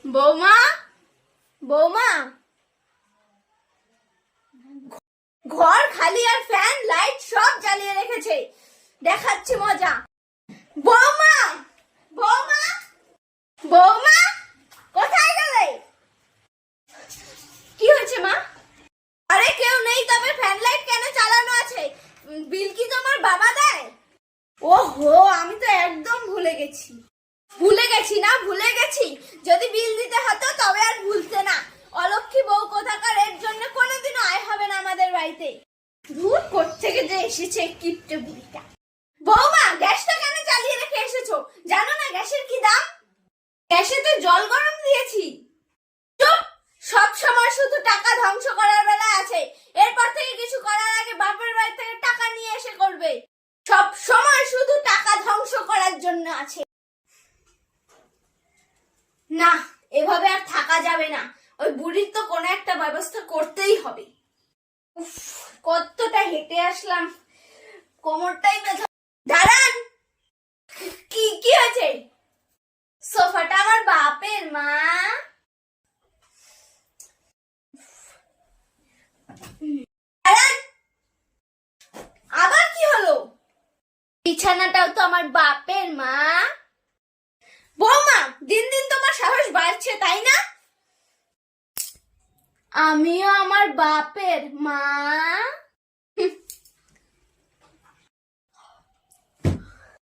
বৌমা, বৌমা, ঘর খালি আর ফ্যান লাইট সব জ্বালিয়ে রেখেছে, দেখাচ্ছি মজা। বৌমা, বৌমা, বৌমা, কোথায় গেলে? কি হয়েছে মা? আরে কেউ নেই, তবে ফ্যান লাইট কেন চালানো আছে? বিল কি তোমার বাবা দেয়? ওহো, আমি তো একদম ভুলে গেছি। ভুলে গেছি। যদি বিল দিতে হতো তবে আর ভুলতে না। অলক্ষী বউ কোথাকার, এর জন্য কোনোদিনও আয় হবে না আমাদের বাড়িতে। দূর কোত্থেকে যে এসেছে কিপটে বুড়িটা। বৌমা, গ্যাসটা কেন চালিয়ে রেখে এসেছো? জানো না গ্যাসের কি দাম? গ্যাসে তো জল গরম দিয়েছি। চুপ! সব সময় শুধু টাকা ধ্বংস করার বেলা আছে। এরপর থেকে কিছু করার আগে বাপের বাড়ি থেকে টাকা নিয়ে এসে করবে। সব সময় শুধু টাকা ধ্বংস করার জন্য আছে। না, এভাবে আর থাকা যাবে না। ওই বুড়ির তো কোনো একটা ব্যবস্থা করতেই হবে। উফ, কতটা হেঁটে আসলাম, কোমরটাই ব্যথা। দাঁড়ান, কি কি আছে? সোফাটা আমার বাপের মা। দাঁড়ান, আবার কি হলো? বিছানাটাও তো আমার বাপের মা। বৌমা, দিন দিন তোমার সাহস বাড়ছে, তাই না? আমিও আমার বাপের মা।